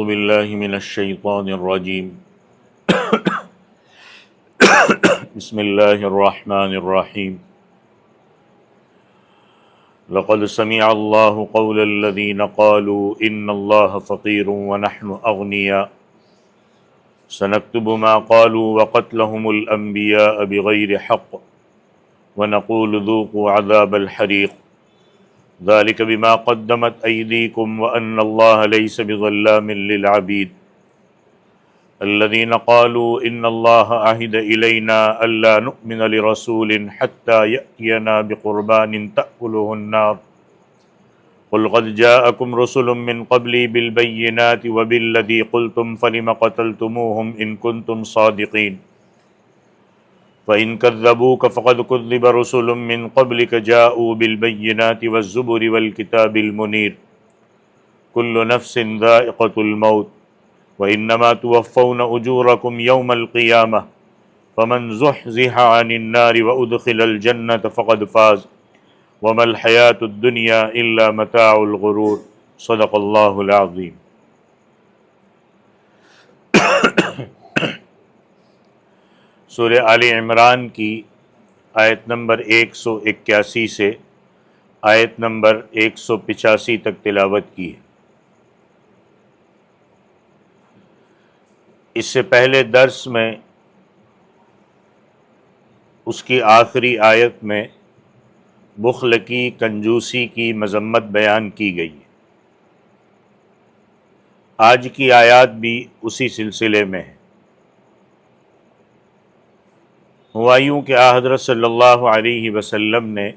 باللہ من الشیطان الرجیم بسم اللہ الرحمن الرحیم لقد سمع اللہ قول الذین قالوا ان اللہ فقیر ونحن اغنیاء سنکتب ما قالوا وقتلهم الانبیاء بغیر حق ونقول ذوقوا عذاب الحریق ذلك بما قدمت أيديكم وأن الله ليس بظلام للعبيد الذين قالوا إن الله عهد إلينا ألا نؤمن لرسول حتى يأتينا بقربان تأكله النار قل قد جاءكم رسل من قبلي بالبينات وبالذي قلتم فلم قتلتموهم إن كنتم صادقين فَإِن كَذَّبُوكَ فَقَدْ كُذِّبَ رُسُلٌ مِّن قَبْلِكَ جَاءُوا بِالْبَيِّنَاتِ وَالزُّبُرِ وَالْكِتَابِ الْمُنِيرِ كُلُّ نَفْسٍ ذَائِقَةُ الْمَوْتِ وَإِنَّمَا تُوَفَّوْنَ أُجُورَكُمْ يَوْمَ الْقِيَامَةِ فَمَنْ زُحْزِحَ عَنِ النَّارِ وَأُدْخِلَ الْجَنَّةَ فَقَدْ فَازَ وَمَا الْحَيَاةُ الدُّنْيَا إِلَّا مَتَاعُ الْغُرُورِ صدق اللہ العظیم۔ سورہ آل عمران کی آیت نمبر 181 سے آیت نمبر 185 تک تلاوت کی ہے۔ اس سے پہلے درس میں اس کی آخری آیت میں بخل کی، کنجوسی کی مذمت بیان کی گئی ہے۔ آج کی آیات بھی اسی سلسلے میں ہے۔ ہوا یوں کہ حضرت صلی اللہ علیہ وسلم نے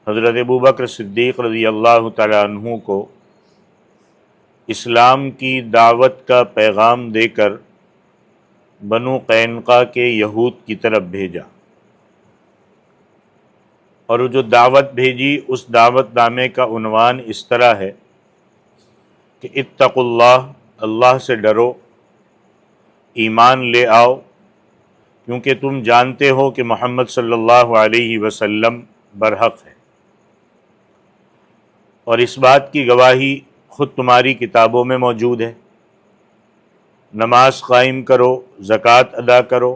حضرت ابوبکر صدیق رضی اللہ تعالیٰ عنہ کو اسلام کی دعوت کا پیغام دے کر بنو قینقاع کے یہود کی طرف بھیجا، اور وہ جو دعوت بھیجی اس دعوت نامے کا عنوان اس طرح ہے کہ اتقوا اللہ، اللہ سے ڈرو، ایمان لے آؤ، کیونکہ تم جانتے ہو کہ محمد صلی اللہ علیہ وسلم برحق ہے، اور اس بات کی گواہی خود تمہاری کتابوں میں موجود ہے۔ نماز قائم کرو، زکوٰۃ ادا کرو،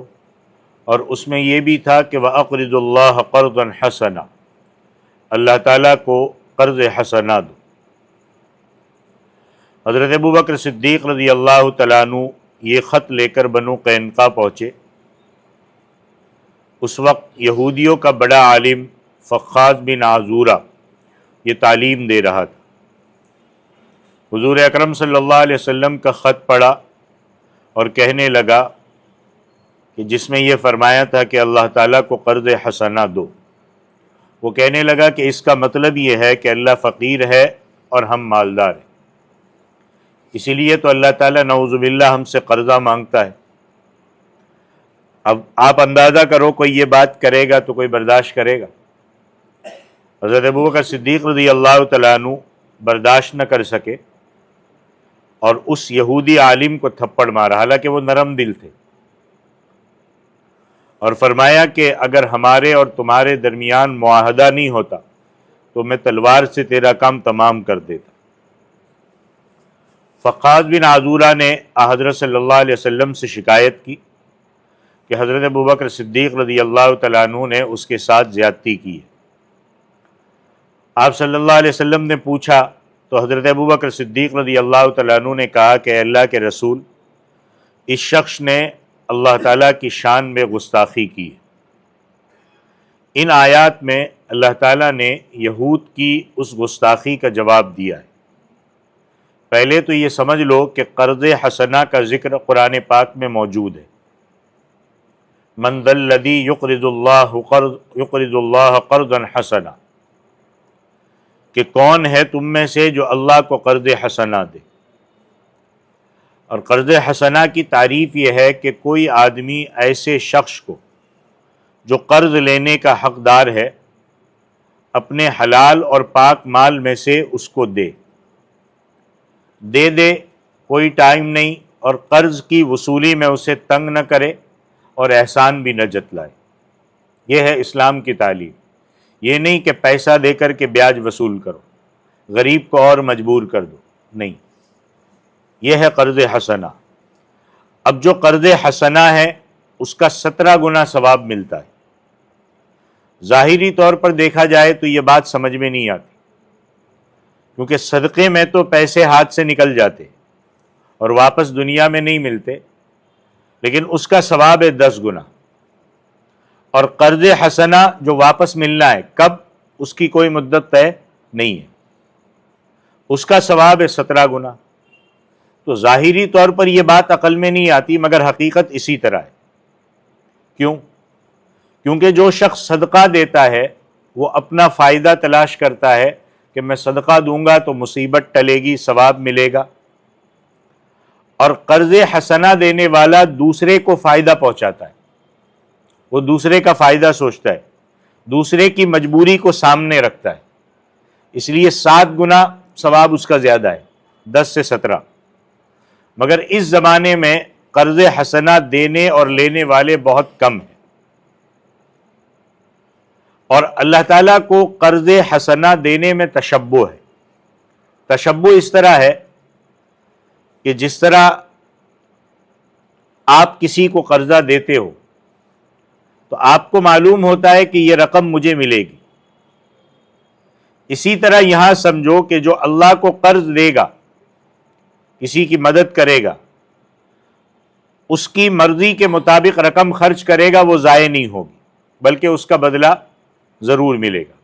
اور اس میں یہ بھی تھا کہ وَأَقْرِضُوا اللَّهَ قَرْضًا حَسَنًا، اللہ تعالیٰ کو قرض حسنہ دو۔ حضرت ابوبکر صدیق رضی اللہ تعالیٰ عنہ یہ خط لے کر بنو قینقاع پہنچے۔ اس وقت یہودیوں کا بڑا عالم فخاذ بن عزورہ یہ تعلیم دے رہا تھا۔ حضور اکرم صلی اللہ علیہ وسلم کا خط پڑھا اور کہنے لگا کہ جس میں یہ فرمایا تھا کہ اللہ تعالیٰ کو قرض حسنہ دو، وہ کہنے لگا کہ اس کا مطلب یہ ہے کہ اللہ فقیر ہے اور ہم مالدار ہیں، اسی لیے تو اللہ تعالیٰ نعوذ باللہ ہم سے قرضہ مانگتا ہے۔ اب آپ اندازہ کرو کوئی یہ بات کرے گا تو کوئی برداشت کرے گا؟ حضرت ابوبکر صدیق رضی اللہ تعالیٰ عنہ برداشت نہ کر سکے اور اس یہودی عالم کو تھپڑ مارا، حالانکہ وہ نرم دل تھے، اور فرمایا کہ اگر ہمارے اور تمہارے درمیان معاہدہ نہیں ہوتا تو میں تلوار سے تیرا کام تمام کر دیتا۔ فخاذ بن عزورہ نے حضرت صلی اللہ علیہ وسلم سے شکایت کی کہ حضرت ابوبکر صدیق رضی اللہ تعالیٰ عنہ نے اس کے ساتھ زیادتی کی ہے۔ آپ صلی اللہ علیہ وسلم نے پوچھا تو حضرت ابوبکر صدیق رضی اللہ تعالیٰ عنہ نے کہا کہ اے اللہ کے رسول، اس شخص نے اللہ تعالیٰ کی شان میں گستاخی کی ہے۔ ان آیات میں اللہ تعالیٰ نے یہود کی اس گستاخی کا جواب دیا ہے۔ پہلے تو یہ سمجھ لو کہ قرض حسنہ کا ذکر قرآن پاک میں موجود ہے۔ من ذا الذی یقرض اللہ قرضا حسنا، کہ کون ہے تم میں سے جو اللہ کو قرض حسنہ دے۔ اور قرض حسنہ کی تعریف یہ ہے کہ کوئی آدمی ایسے شخص کو جو قرض لینے کا حقدار ہے اپنے حلال اور پاک مال میں سے اس کو دے دے، کوئی ٹائم نہیں، اور قرض کی وصولی میں اسے تنگ نہ کرے اور احسان بھی نہ جتلائے۔ یہ ہے اسلام کی تعلیم۔ یہ نہیں کہ پیسہ دے کر کے بیاج وصول کرو، غریب کو اور مجبور کر دو، نہیں، یہ ہے قرض حسنہ۔ اب جو قرض حسنہ ہے اس کا 17 گنا ثواب ملتا ہے۔ ظاہری طور پر دیکھا جائے تو یہ بات سمجھ میں نہیں آتی، کیونکہ صدقے میں تو پیسے ہاتھ سے نکل جاتے اور واپس دنیا میں نہیں ملتے، لیکن اس کا ثواب ہے 10 گنا۔ اور قرض حسنہ جو واپس ملنا ہے کب، اس کی کوئی مدت طے نہیں ہے، اس کا ثواب ہے 17 گنا۔ تو ظاہری طور پر یہ بات عقل میں نہیں آتی، مگر حقیقت اسی طرح ہے۔ کیوں؟ کیونکہ جو شخص صدقہ دیتا ہے وہ اپنا فائدہ تلاش کرتا ہے کہ میں صدقہ دوں گا تو مصیبت ٹلے گی، ثواب ملے گا، اور قرض حسنہ دینے والا دوسرے کو فائدہ پہنچاتا ہے، وہ دوسرے کا فائدہ سوچتا ہے، دوسرے کی مجبوری کو سامنے رکھتا ہے، اس لیے 7 گنا ثواب اس کا زیادہ ہے، 10 سے 17۔ مگر اس زمانے میں قرض حسنہ دینے اور لینے والے بہت کم ہیں، اور اللہ تعالیٰ کو قرض حسنہ دینے میں تشبہ ہے۔ تشبہ اس طرح ہے کہ جس طرح آپ کسی کو قرضہ دیتے ہو تو آپ کو معلوم ہوتا ہے کہ یہ رقم مجھے ملے گی، اسی طرح یہاں سمجھو کہ جو اللہ کو قرض دے گا، کسی کی مدد کرے گا، اس کی مرضی کے مطابق رقم خرچ کرے گا، وہ ضائع نہیں ہوگی بلکہ اس کا بدلہ ضرور ملے گا۔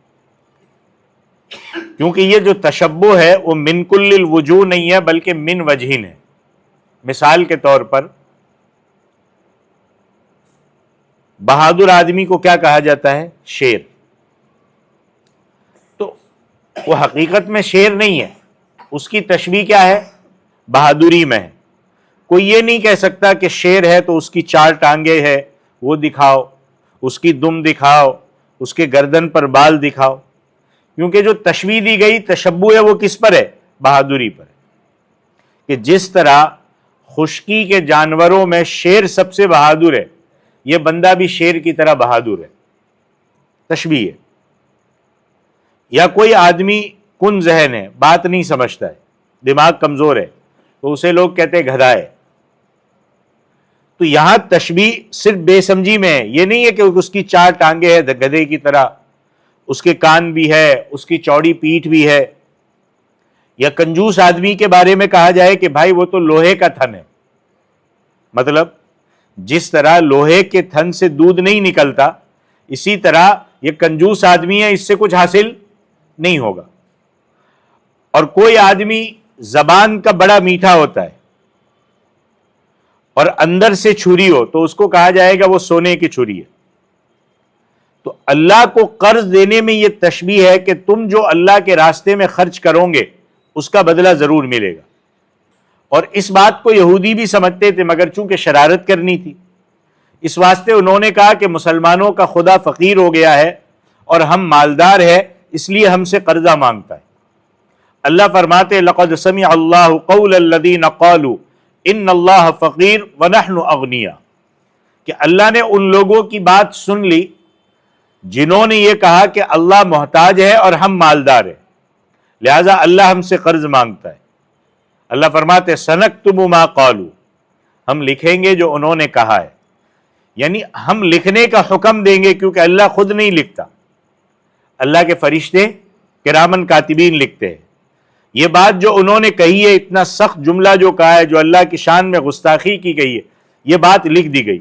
کیونکہ یہ جو تشبہ ہے وہ من کل الوجوہ نہیں ہے بلکہ من وجہن ہے۔ مثال کے طور پر بہادر آدمی کو کیا کہا جاتا ہے؟ شیر۔ تو وہ حقیقت میں شیر نہیں ہے، اس کی تشبیہ کیا ہے؟ بہادری میں ہے۔ کوئی یہ نہیں کہہ سکتا کہ شیر ہے تو اس کی 4 ٹانگیں ہے، وہ دکھاؤ، اس کی دم دکھاؤ، اس کے گردن پر بال دکھاؤ، کیونکہ جو تشبیہ دی گئی تشبہ ہے وہ کس پر ہے؟ بہادری پر ہے۔ کہ جس طرح خشکی کے جانوروں میں شیر سب سے بہادر ہے، یہ بندہ بھی شیر کی طرح بہادر ہے، تشبیہ ہے۔ یا کوئی آدمی کن ذہن ہے، بات نہیں سمجھتا ہے، دماغ کمزور ہے، تو اسے لوگ کہتے ہیں گدھا ہے۔ تو یہاں تشبیہ صرف بے سمجھی میں ہے، یہ نہیں ہے کہ اس کی 4 ٹانگیں ہیں گدھے کی طرح، اس کے کان بھی ہے، اس کی چوڑی پیٹھ بھی ہے۔ یا کنجوس آدمی کے بارے میں کہا جائے کہ بھائی وہ تو لوہے کا تھن ہے، مطلب جس طرح لوہے کے تھن سے دودھ نہیں نکلتا، اسی طرح یہ کنجوس آدمی ہے، اس سے کچھ حاصل نہیں ہوگا۔ اور کوئی آدمی زبان کا بڑا میٹھا ہوتا ہے اور اندر سے چھری ہو تو اس کو کہا جائے گا وہ سونے کی چھری ہے۔ تو اللہ کو قرض دینے میں یہ تشبیہ ہے کہ تم جو اللہ کے راستے میں خرچ کرو گے اس کا بدلہ ضرور ملے گا۔ اور اس بات کو یہودی بھی سمجھتے تھے، مگر چونکہ شرارت کرنی تھی اس واسطے انہوں نے کہا کہ مسلمانوں کا خدا فقیر ہو گیا ہے اور ہم مالدار ہے، اس لیے ہم سے قرضہ مانگتا ہے۔ اللہ فرماتے لقد سمع اللہ قول الذین قالوا ان اللہ فقیر ونحن اغنیاء، کہ اللہ نے ان لوگوں کی بات سن لی جنہوں نے یہ کہا کہ اللہ محتاج ہے اور ہم مالدار ہیں، لہذا اللہ ہم سے قرض مانگتا ہے۔ اللہ فرماتے سنکتب ما قالوا، ہم لکھیں گے جو انہوں نے کہا ہے، یعنی ہم لکھنے کا حکم دیں گے، کیونکہ اللہ خود نہیں لکھتا، اللہ کے فرشتے کرامن کاتبین لکھتے ہیں۔ یہ بات جو انہوں نے کہی ہے، اتنا سخت جملہ جو کہا ہے، جو اللہ کی شان میں گستاخی کی گئی ہے، یہ بات لکھ دی گئی۔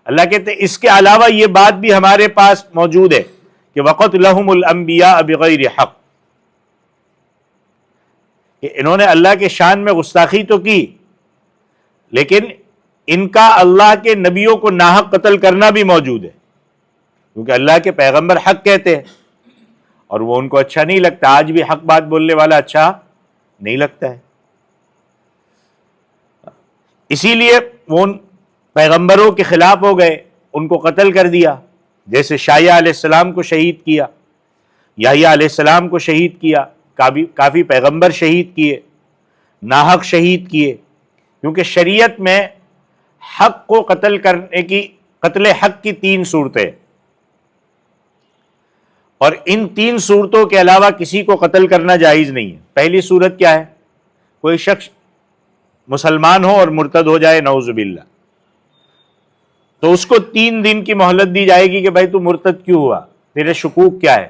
اللہ کہتے ہیں اس کے علاوہ یہ بات بھی ہمارے پاس موجود ہے کہ وقت لہم الانبیاء بغیر حق، کہ انہوں نے اللہ کے شان میں گستاخی تو کی، لیکن ان کا اللہ کے نبیوں کو ناحق قتل کرنا بھی موجود ہے، کیونکہ اللہ کے پیغمبر حق کہتے ہیں اور وہ ان کو اچھا نہیں لگتا۔ آج بھی حق بات بولنے والا اچھا نہیں لگتا ہے، اسی لیے وہ ان پیغمبروں کے خلاف ہو گئے، ان کو قتل کر دیا، جیسے شایع علیہ السلام کو شہید کیا، یحییٰ علیہ السلام کو شہید کیا، کافی پیغمبر شہید کیے، ناحق شہید کیے، کیونکہ شریعت میں حق کو قتل کرنے کی، قتل حق کی 3 صورتیں، اور ان 3 صورتوں کے علاوہ کسی کو قتل کرنا جائز نہیں ہے۔ پہلی صورت کیا ہے؟ کوئی شخص مسلمان ہو اور مرتد ہو جائے نعوذ باللہ، تو اس کو 3 دن کی مہلت دی جائے گی کہ بھائی تو مرتد کیوں ہوا، تیرے شکوک کیا ہے،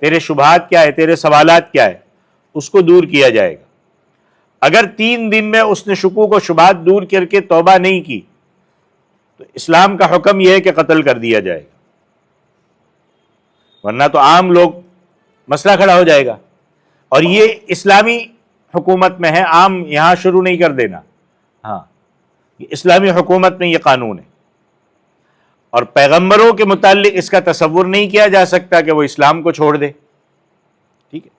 تیرے شبہات کیا ہے، تیرے سوالات کیا ہے، اس کو دور کیا جائے گا۔ اگر 3 دن میں اس نے شکوک و شبہات دور کر کے توبہ نہیں کی تو اسلام کا حکم یہ ہے کہ قتل کر دیا جائے گا، ورنہ تو عام لوگ مسئلہ کھڑا ہو جائے گا۔ اور یہ اسلامی حکومت میں ہے، عام یہاں شروع نہیں کر دینا، ہاں یہ اسلامی حکومت میں یہ قانون ہے۔ اور پیغمبروں کے متعلق اس کا تصور نہیں کیا جا سکتا کہ وہ اسلام کو چھوڑ دے، ٹھیک ہے۔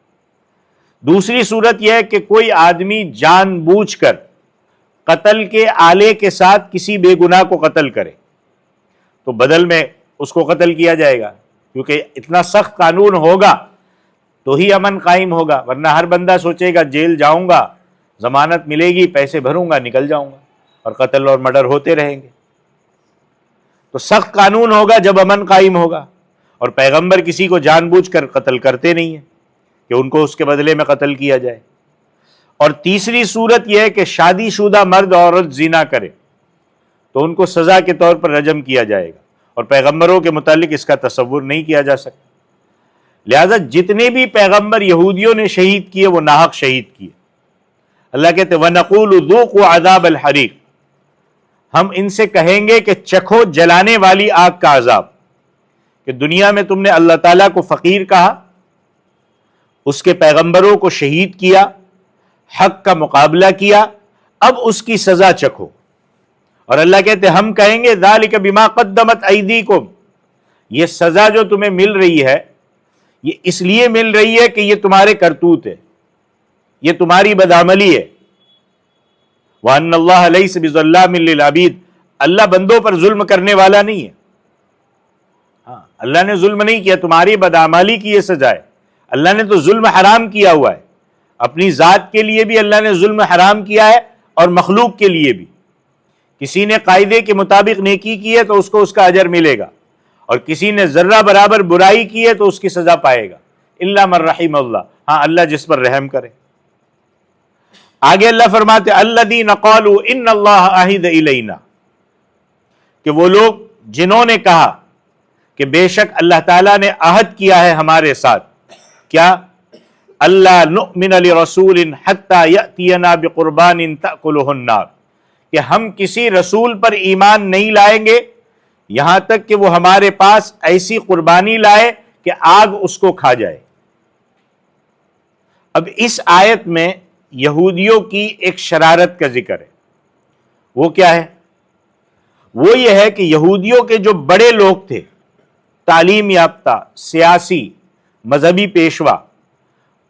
دوسری صورت یہ ہے کہ کوئی آدمی جان بوجھ کر قتل کے آلے کے ساتھ کسی بے گناہ کو قتل کرے تو بدل میں اس کو قتل کیا جائے گا، کیونکہ اتنا سخت قانون ہوگا تو ہی امن قائم ہوگا، ورنہ ہر بندہ سوچے گا جیل جاؤں گا، ضمانت ملے گی، پیسے بھروں گا، نکل جاؤں گا، اور قتل اور مرڈر ہوتے رہیں گے۔ تو سخت قانون ہوگا جب امن قائم ہوگا، اور پیغمبر کسی کو جان بوجھ کر قتل کرتے نہیں ہیں کہ ان کو اس کے بدلے میں قتل کیا جائے۔ اور تیسری صورت یہ ہے کہ شادی شدہ مرد عورت زنا کرے تو ان کو سزا کے طور پر رجم کیا جائے گا، اور پیغمبروں کے متعلق اس کا تصور نہیں کیا جا سکتا۔ لہذا جتنے بھی پیغمبر یہودیوں نے شہید کیے وہ ناحق شہید کیے۔ اللہ کہتے وَنَقُولُ ذُوقُوا عَذَابَ الْحَرِيقِ، ہم ان سے کہیں گے کہ چکھو جلانے والی آگ کا عذاب، کہ دنیا میں تم نے اللہ تعالیٰ کو فقیر کہا، اس کے پیغمبروں کو شہید کیا، حق کا مقابلہ کیا، اب اس کی سزا چکھو۔ اور اللہ کہتے ہم کہیں گے ذَلِكَ بِمَا قَدَّمَتْ أَيْدِيكُمْ، یہ سزا جو تمہیں مل رہی ہے یہ اس لیے مل رہی ہے کہ یہ تمہارے کرتوت ہے، یہ تمہاری بدعملی ہے۔ وَأَنَّ اللَّهَ لَيْسَ بِظَلَّامٍ لِّلْعَبِيدِ، اللہ بندوں پر ظلم کرنے والا نہیں ہے، ہاں اللہ نے ظلم نہیں کیا، تمہاری بدعملی کی یہ سزا ہے۔ اللہ نے تو ظلم حرام کیا ہوا ہے، اپنی ذات کے لیے بھی اللہ نے ظلم حرام کیا ہے اور مخلوق کے لیے بھی۔ کسی نے قاعدے کے مطابق نیکی کی ہے تو اس کو اس کا اجر ملے گا، اور کسی نے ذرہ برابر برائی کی ہے تو اس کی سزا پائے گا، الا من رحم اللہ، ہاں اللہ جس پر رحم کرے۔ آگے اللہ فرماتے الذین قالوا ان اللہ عہد الینا، کہ وہ لوگ جنہوں نے کہا کہ بے شک اللہ تعالیٰ نے عہد کیا ہے ہمارے ساتھ، کیا؟ اللہ نؤمن لرسول حتی یأتینا بقربان تأکلہ النار، کہ ہم کسی رسول پر ایمان نہیں لائیں گے یہاں تک کہ وہ ہمارے پاس ایسی قربانی لائے کہ آگ اس کو کھا جائے۔ اب اس آیت میں یہودیوں کی ایک شرارت کا ذکر ہے، وہ کیا ہے؟ وہ یہ ہے کہ یہودیوں کے جو بڑے لوگ تھے، تعلیم یافتہ، سیاسی، مذہبی پیشوا،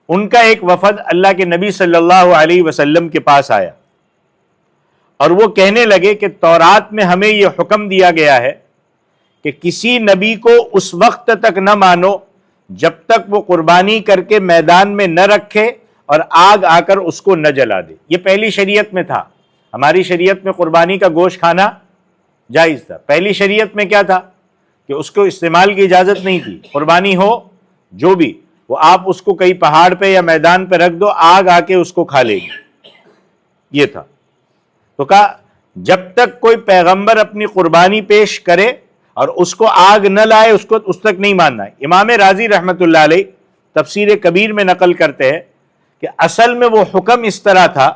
ان کا ایک وفد اللہ کے نبی صلی اللہ علیہ وسلم کے پاس آیا، اور وہ کہنے لگے کہ تورات میں ہمیں یہ حکم دیا گیا ہے کہ کسی نبی کو اس وقت تک نہ مانو جب تک وہ قربانی کر کے میدان میں نہ رکھے اور آگ آ کر اس کو نہ جلا دے۔ یہ پہلی شریعت میں تھا، ہماری شریعت میں قربانی کا گوشت کھانا جائز تھا، پہلی شریعت میں کیا تھا کہ اس کو استعمال کی اجازت نہیں تھی، قربانی ہو جو بھی وہ آپ اس کو کہیں پہاڑ پہ یا میدان پہ رکھ دو، آگ آ کے اس کو کھا لے گی، یہ تھا۔ تو کہا جب تک کوئی پیغمبر اپنی قربانی پیش کرے اور اس کو آگ نہ لائے اس تک نہیں ماننا ہے۔ امام رازی رحمۃ اللہ علیہ تفسیر کبیر میں نقل کرتے ہیں کہ اصل میں وہ حکم اس طرح تھا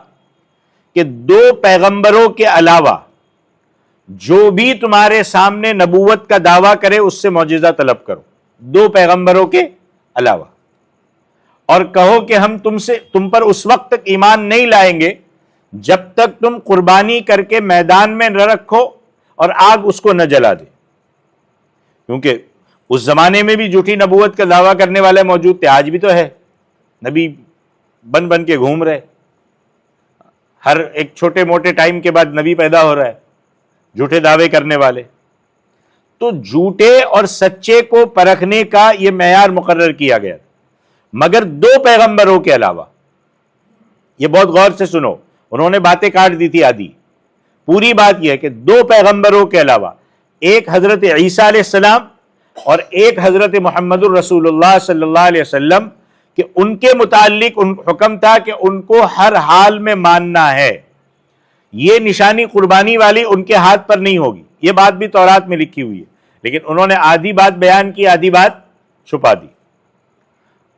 کہ 2 پیغمبروں کے علاوہ جو بھی تمہارے سامنے نبوت کا دعویٰ کرے اس سے معجزہ طلب کرو، 2 پیغمبروں کے علاوہ، اور کہو کہ ہم تم پر اس وقت تک ایمان نہیں لائیں گے جب تک تم قربانی کر کے میدان میں نہ رکھو اور آگ اس کو نہ جلا دے، کیونکہ اس زمانے میں بھی جھوٹی نبوت کا دعویٰ کرنے والے موجود تھے، آج بھی تو ہے، نبی بن کے گھوم رہے، ہر ایک چھوٹے موٹے ٹائم کے بعد نبی پیدا ہو رہا ہے، جھوٹے دعوے کرنے والے۔ تو جھوٹے اور سچے کو پرکھنے کا یہ معیار مقرر کیا گیا، مگر 2 پیغمبروں کے علاوہ۔ یہ بہت غور سے سنو، انہوں نے باتیں کاٹ دی تھی آدھی، پوری بات یہ ہے کہ 2 پیغمبروں کے علاوہ، ایک حضرت عیسیٰ علیہ السلام اور ایک حضرت محمد الرسول اللہ صلی اللہ علیہ وسلم، کہ ان کے متعلق حکم تھا کہ ان کو ہر حال میں ماننا ہے، یہ نشانی قربانی والی ان کے ہاتھ پر نہیں ہوگی. یہ بات بھی تورات میں لکھی ہوئی ہے، لیکن انہوں نے آدھی بات بیان کی، آدھی بات چھپا دی.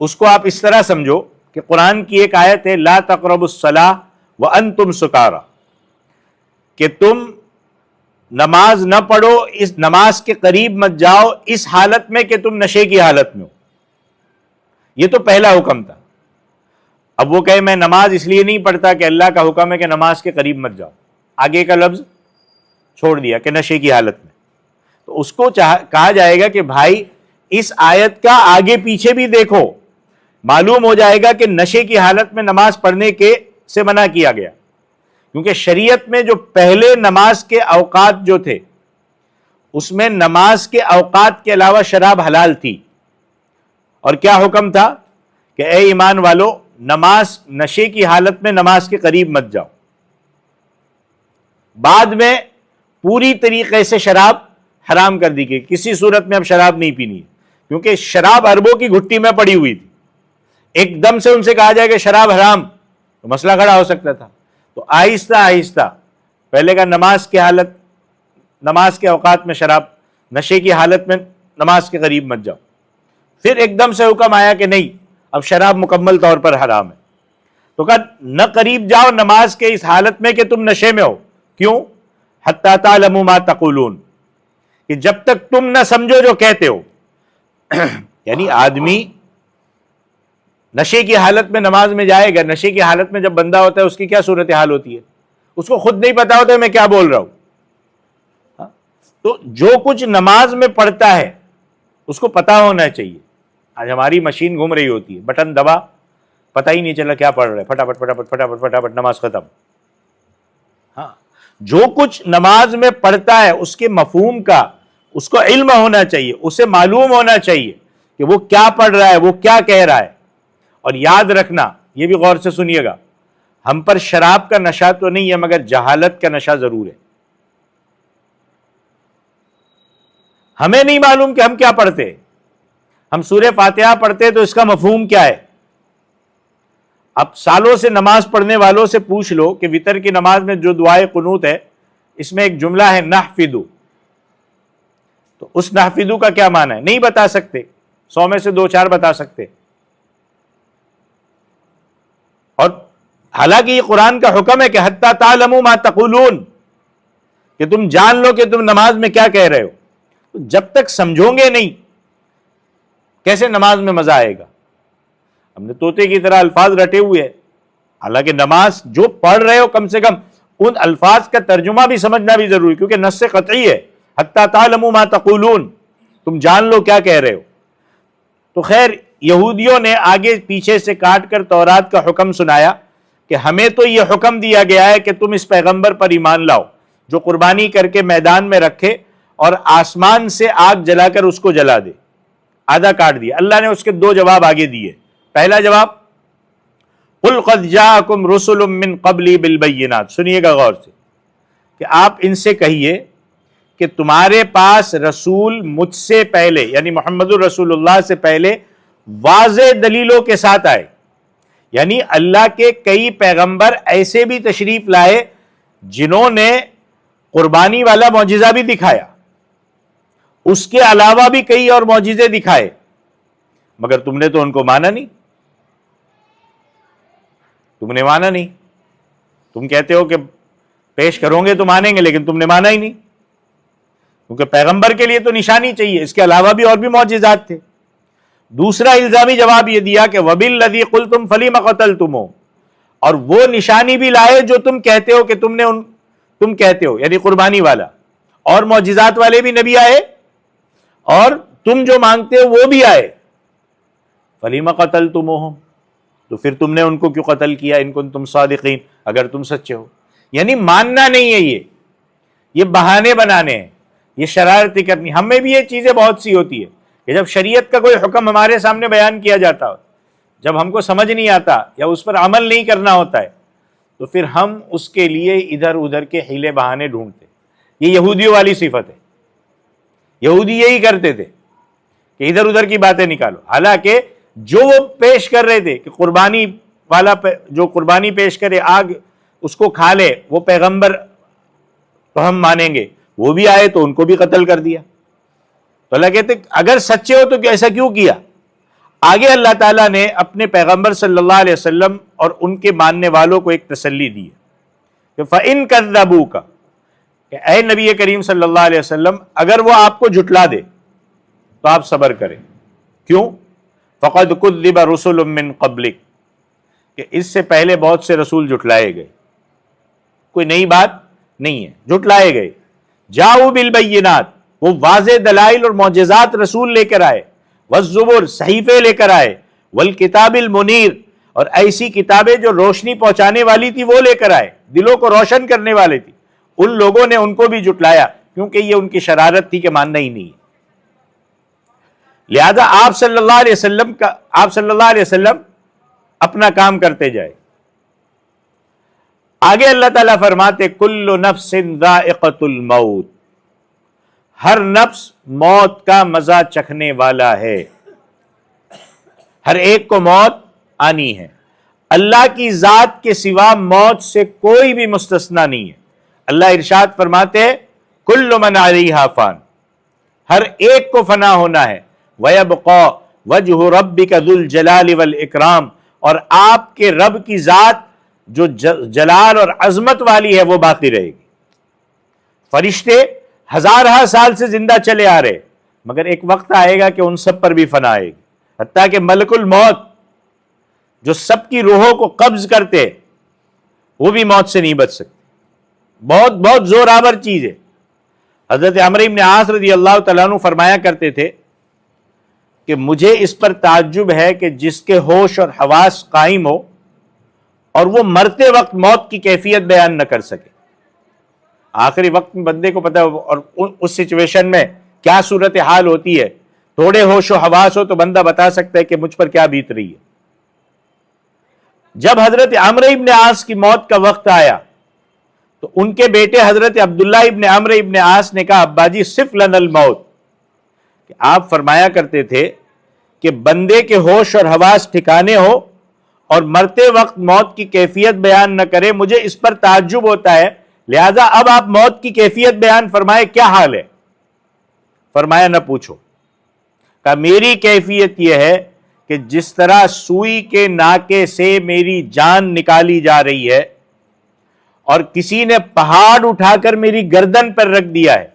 اس کو آپ اس طرح سمجھو کہ قرآن کی ایک آیت ہے لا تقربوا الصلاۃ وانتم سکارا، کہ تم نماز نہ پڑھو، اس نماز کے قریب مت جاؤ اس حالت میں کہ تم نشے کی حالت میں ہو. یہ تو پہلا حکم تھا. اب وہ کہے میں نماز اس لیے نہیں پڑھتا کہ اللہ کا حکم ہے کہ نماز کے قریب مت جاؤ، آگے کا لفظ چھوڑ دیا کہ نشے کی حالت میں. تو اس کو کہا جائے گا کہ بھائی اس آیت کا آگے پیچھے بھی دیکھو، معلوم ہو جائے گا کہ نشے کی حالت میں نماز پڑھنے کے سے منع کیا گیا. کیونکہ شریعت میں جو پہلے نماز کے اوقات جو تھے اس میں نماز کے اوقات کے علاوہ شراب حلال تھی. اور کیا حکم تھا کہ اے ایمان والو نماز نشے کی حالت میں نماز کے قریب مت جاؤ. بعد میں پوری طریقے سے شراب حرام کر دی گئی، کسی صورت میں اب شراب نہیں پینی ہے، کیونکہ شراب عربوں کی گھٹی میں پڑی ہوئی تھی. ایک دم سے ان سے کہا جائے کہ شراب حرام تو مسئلہ کھڑا ہو سکتا تھا. تو آہستہ آہستہ پہلے کا نماز کے اوقات میں شراب، نشے کی حالت میں نماز کے قریب مت جاؤ. پھر ایک دم سے حکم آیا کہ نہیں اب شراب مکمل طور پر حرام ہے. تو کہا نہ قریب جاؤ نماز کے اس حالت میں کہ تم نشے میں ہو. کیوں؟ حتی تعلموا ما تقولون، کہ جب تک تم نہ سمجھو جو کہتے ہو. یعنی آدمی نشے کی حالت میں نماز میں جائے گا، نشے کی حالت میں جب بندہ ہوتا ہے اس کی کیا صورتحال ہوتی ہے، اس کو خود نہیں پتا ہوتا ہے میں کیا بول رہا ہوں. تو جو کچھ نماز میں پڑھتا ہے اس کو پتا ہونا چاہیے. آج ہماری مشین گھوم رہی ہوتی ہے، بٹن دبا پتہ ہی نہیں چلا کیا پڑھ رہا ہے، فٹافٹ فٹافٹ فٹافٹ فٹافٹ نماز ختم. ہاں، جو کچھ نماز میں پڑھتا ہے اس کے مفہوم کا اس کو علم ہونا چاہیے، اسے معلوم ہونا چاہیے کہ وہ کیا پڑھ رہا ہے، وہ کیا کہہ رہا ہے. اور یاد رکھنا، یہ بھی غور سے سنیے گا، ہم پر شراب کا نشہ تو نہیں ہے مگر جہالت کا نشہ ضرور ہے. ہمیں نہیں معلوم کہ ہم کیا پڑھتے. ہم سورہ فاتحہ پڑھتے تو اس کا مفہوم کیا ہے. اب سالوں سے نماز پڑھنے والوں سے پوچھ لو کہ وتر کی نماز میں جو دعائے قنوت ہے اس میں ایک جملہ ہے نحفظ، تو اس نحفظ کا کیا معنی ہے؟ نہیں بتا سکتے، 100 میں سے 2-4 بتا سکتے. اور حالانکہ یہ قرآن کا حکم ہے کہ حتی تعلموا ما تقولون، کہ تم جان لو کہ تم نماز میں کیا کہہ رہے ہو. جب تک سمجھو گے نہیں کیسے نماز میں مزہ آئے گا. ہم نے طوطے کی طرح الفاظ رٹے ہوئے ہیں، حالانکہ نماز جو پڑھ رہے ہو کم سے کم ان الفاظ کا ترجمہ بھی سمجھنا بھی ضروری، کیونکہ نص قطعی ہے حتی تعلموا ما تقولون، تم جان لو کیا کہہ رہے ہو. تو خیر یہودیوں نے آگے پیچھے سے کاٹ کر تورات کا حکم سنایا کہ ہمیں تو یہ حکم دیا گیا ہے کہ تم اس پیغمبر پر ایمان لاؤ جو قربانی کر کے میدان میں رکھے اور آسمان سے آگ جلا کر اس کو جلا دے. آدھا کاٹ دیا. اللہ نے اس کے 2 جواب آگے دیے. پہلا جواب قل قد جاءکم رسل من قبلی بالبینات، سنیے گا غور سے، کہ آپ ان سے کہیے کہ تمہارے پاس رسول مجھ سے پہلے یعنی محمد الرسول اللہ سے پہلے واضح دلیلوں کے ساتھ آئے. یعنی اللہ کے کئی پیغمبر ایسے بھی تشریف لائے جنہوں نے قربانی والا معجزہ بھی دکھایا، اس کے علاوہ بھی کئی اور معجزے دکھائے، مگر تم نے تو ان کو مانا نہیں. تم نے مانا نہیں. تم کہتے ہو کہ پیش کرو گے تو مانیں گے، لیکن تم نے مانا ہی نہیں. کیونکہ پیغمبر کے لیے تو نشانی چاہیے، اس کے علاوہ بھی اور بھی معجزات تھے. دوسرا الزامی جواب یہ دیا کہ وَبِالَّذِي قُلْتُمْ فَلِمَ قَتَلْتُمُوهُ، اور وہ نشانی بھی لائے جو تم کہتے ہو کہ تم کہتے ہو، یعنی قربانی والا. اور معجزات والے بھی نبی آئے اور تم جو مانگتے ہو وہ بھی آئے. فَلِمَ قَتَلْتُمُوهُمْ، تو پھر تم نے ان کو کیوں قتل کیا ان کنتم صادقین، اگر تم سچے ہو. یعنی ماننا نہیں ہے، یہ بہانے بنانے ہیں، یہ شرارتی کرنی. ہمیں بھی یہ چیزیں بہت سی ہوتی ہے کہ جب شریعت کا کوئی حکم ہمارے سامنے بیان کیا جاتا ہو، جب ہم کو سمجھ نہیں آتا یا اس پر عمل نہیں کرنا ہوتا ہے تو پھر ہم اس کے لیے ادھر ادھر کے حیلے بہانے ڈھونڈتے. یہ یہودیوں والی صفت ہے. یہودی یہی کرتے تھے کہ ادھر ادھر کی باتیں نکالو، حالانکہ جو وہ پیش کر رہے تھے کہ قربانی والا جو قربانی پیش کرے آگ اس کو کھا لے، وہ پیغمبر تو ہم مانیں گے، وہ بھی آئے تو ان کو بھی قتل کر دیا۔ تو اللہ کہتے اگر سچے ہو تو ایسا کیوں کیا؟ آگے اللہ تعالیٰ نے اپنے پیغمبر صلی اللہ علیہ وسلم اور ان کے ماننے والوں کو ایک تسلی دی کہ فَإِن كَذَّبُوكَ، کہ اے نبی کریم صلی اللہ علیہ وسلم اگر وہ آپ کو جھٹلا دے تو آپ صبر کریں۔ کیوں؟ فَقَدْ كُذِّبَ رُسُلٌ مِّن قَبْلِكَ، کہ اس سے پہلے بہت سے رسول جھٹلائے گئے، کوئی نئی بات نہیں ہے، جھٹلائے گئے۔ جاؤ بالبینات، وہ واضح دلائل اور معجزات رسول لے کر آئے، والزبر، صحیفے لے کر آئے، والکتاب المنیر، اور ایسی کتابیں جو روشنی پہنچانے والی تھی وہ لے کر آئے، دلوں کو روشن کرنے والے تھی۔ ان لوگوں نے ان کو بھی جھٹلایا کیونکہ یہ ان کی شرارت تھی کہ ماننا ہی نہیں ہے۔ لہذا آپ صلی اللہ علیہ وسلم اپنا کام کرتے جائے۔ آگے اللہ تعالیٰ فرماتے کل نفس ذائقۃ الموت، ہر نفس موت کا مزہ چکھنے والا ہے، ہر ایک کو موت آنی ہے۔ اللہ کی ذات کے سوا موت سے کوئی بھی مستثنا نہیں ہے۔ اللہ ارشاد فرماتے کل من علیہا فان، ہر ایک کو فنا ہونا ہے۔ وَيَبْقَى وَجْهُ رَبِّكَ ذُو الْجَلَالِ وَالْإِكْرَامِ، اور آپ کے رب کی ذات جو جلال اور عظمت والی ہے وہ باقی رہے گی۔ فرشتے ہزارہ سال سے زندہ چلے آ رہے، مگر ایک وقت آئے گا کہ ان سب پر بھی فنا آئے گی، حتیٰ کہ ملک الموت جو سب کی روحوں کو قبض کرتے وہ بھی موت سے نہیں بچ سکتے۔ بہت بہت زور آور چیز ہے۔ حضرت عمرو بن عاص رضی اللہ تعالیٰ عنہ فرمایا کرتے تھے کہ مجھے اس پر تعجب ہے کہ جس کے ہوش اور حواس قائم ہو اور وہ مرتے وقت موت کی کیفیت بیان نہ کر سکے۔ آخری وقت میں بندے کو پتہ ہے اور اس سچویشن میں کیا صورتحال ہوتی ہے، تھوڑے ہوش و حواس ہو تو بندہ بتا سکتا ہے کہ مجھ پر کیا بیت رہی ہے۔ جب حضرت عمرو بن عاص کی موت کا وقت آیا تو ان کے بیٹے حضرت عبداللہ ابن عمرو ابن عاص نے کہا ابا جی صف لنا الموت، کہ آپ فرمایا کرتے تھے کہ بندے کے ہوش اور حواس ٹھکانے ہو اور مرتے وقت موت کی کیفیت بیان نہ کرے، مجھے اس پر تعجب ہوتا ہے، لہذا اب آپ موت کی کیفیت بیان فرمائے، کیا حال ہے؟ فرمایا نہ پوچھو، کہا میری کیفیت یہ ہے کہ جس طرح سوئی کے ناکے سے میری جان نکالی جا رہی ہے اور کسی نے پہاڑ اٹھا کر میری گردن پر رکھ دیا ہے،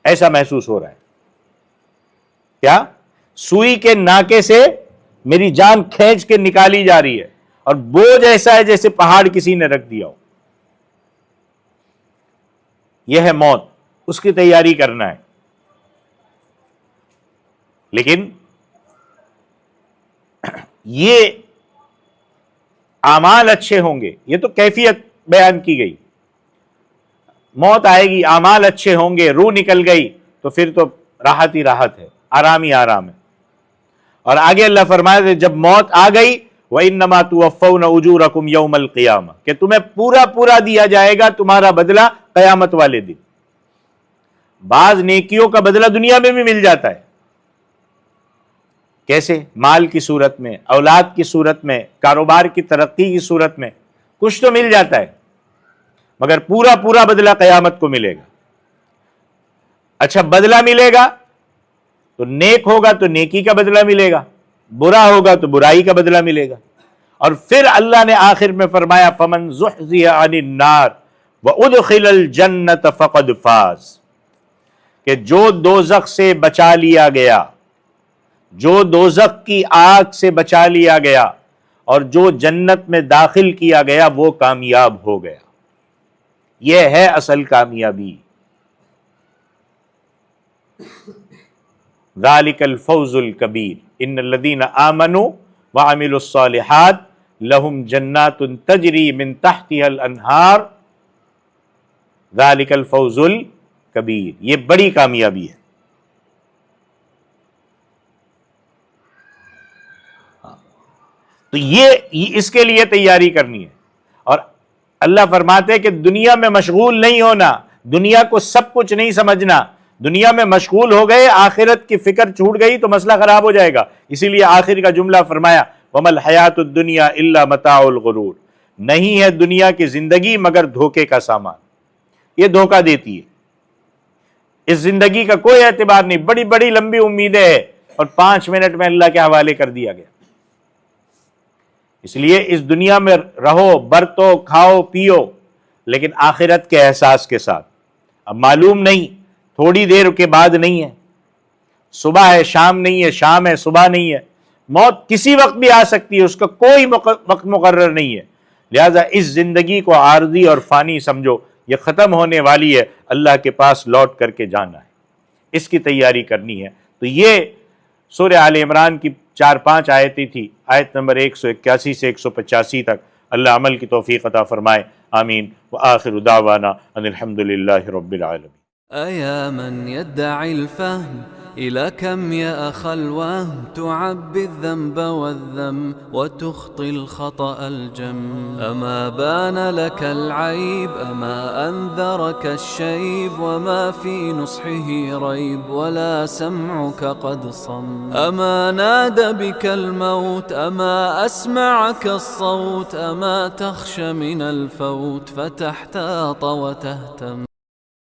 ایسا محسوس ہو رہا ہے۔ کیا؟ سوئی کے ناکے سے میری جان کھینچ کے نکالی جا رہی ہے اور بوجھ ایسا ہے جیسے پہاڑ کسی نے رکھ دیا ہو۔ یہ ہے موت، اس کی تیاری کرنا ہے۔ لیکن یہ اعمال اچھے ہوں گے، یہ تو کیفیت بیان کی گئی، موت آئے گی، اعمال اچھے ہوں گے، روح نکل گئی تو پھر تو راحت ہی راحت ہے، آرام ہی آرام ہے۔ اور آگے اللہ فرمایا جب موت آ گئی وَإِنَّمَا تُوَفَّوْنَ أُجُورَكُمْ يَوْمَ الْقِيَامَةِ، کہ تمہیں پورا پورا دیا جائے گا تمہارا بدلہ قیامت والے دن۔ بعض نیکیوں کا بدلہ دنیا میں بھی مل جاتا ہے، کیسے؟ مال کی صورت میں، اولاد کی صورت میں، کاروبار کی ترقی کی صورت میں کچھ تو مل جاتا ہے، مگر پورا پورا بدلہ قیامت کو ملے گا۔ اچھا بدلہ ملے گا تو نیک ہوگا تو نیکی کا بدلہ ملے گا، برا ہوگا تو برائی کا بدلہ ملے گا۔ اور پھر اللہ نے آخر میں فرمایا فَمَنْ زُحْزِحَ عَنِ النَّارِ وَأُدْخِلَ الْجَنَّةَ فَقَدْ فَازَ، کہ جو دوزخ سے بچا لیا گیا، جو دوزخ کی آگ سے بچا لیا گیا اور جو جنت میں داخل کیا گیا وہ کامیاب ہو گیا۔ یہ ہے اصل کامیابی۔ ذَلِكَ الْفَوْزُ الْكَبِيرُ إِنَّ الَّذِينَ آمَنُوا وَعَمِلُوا الصَّالِحَاتِ لَهُمْ جَنَّاتٌ تَجْرِي مِنْ تَحْتِهَا الْأَنْهَارُ ذَلِكَ الْفَوْزُ الْكَبِيرُ، یہ بڑی کامیابی ہے۔ تو یہ اس کے لیے تیاری کرنی ہے۔ اور اللہ فرماتے ہیں کہ دنیا میں مشغول نہیں ہونا، دنیا کو سب کچھ نہیں سمجھنا، دنیا میں مشغول ہو گئے، آخرت کی فکر چھوٹ گئی تو مسئلہ خراب ہو جائے گا۔ اسی لیے آخر کا جملہ فرمایا وَمَا الْحَيَاةُ الدُّنْيَا إِلَّا مَتَاعُ الْغُرُورِ، نہیں ہے دنیا کی زندگی مگر دھوکے کا سامان، یہ دھوکہ دیتی ہے۔ اس زندگی کا کوئی اعتبار نہیں، بڑی بڑی لمبی امیدیں ہیں اور 5 منٹ میں اللہ کے حوالے کر دیا گیا۔ اس لیے اس دنیا میں رہو، برتو، کھاؤ پیو، لیکن آخرت کے احساس کے ساتھ۔ اب معلوم نہیں، تھوڑی دیر کے بعد نہیں ہے، صبح ہے شام نہیں ہے، شام ہے صبح نہیں ہے، موت کسی وقت بھی آ سکتی ہے، اس کا کوئی وقت مقرر نہیں ہے۔ لہذا اس زندگی کو عارضی اور فانی سمجھو، یہ ختم ہونے والی ہے، اللہ کے پاس لوٹ کر کے جانا ہے، اس کی تیاری کرنی ہے۔ تو یہ سورہ آل عمران کی 4-5 آیتیں تھی، آیت نمبر 181 سے 185 تک۔ اللہ عمل کی توفیق عطا فرمائے، آمین۔ وآخر دعوانا ان الحمدللہ رب العالمین۔ أيا من يدعي الفهم إلى كم يا أخ الوهم تعبي الذنب والذم وتخطي الخطأ الجم أما بان لك العيب أما أنذرك الشيب وما في نصحه ريب ولا سمعك قد صم أما نادى بك الموت أما أسمعك الصوت أما تخشى من الفوت فتحتاط وتهتم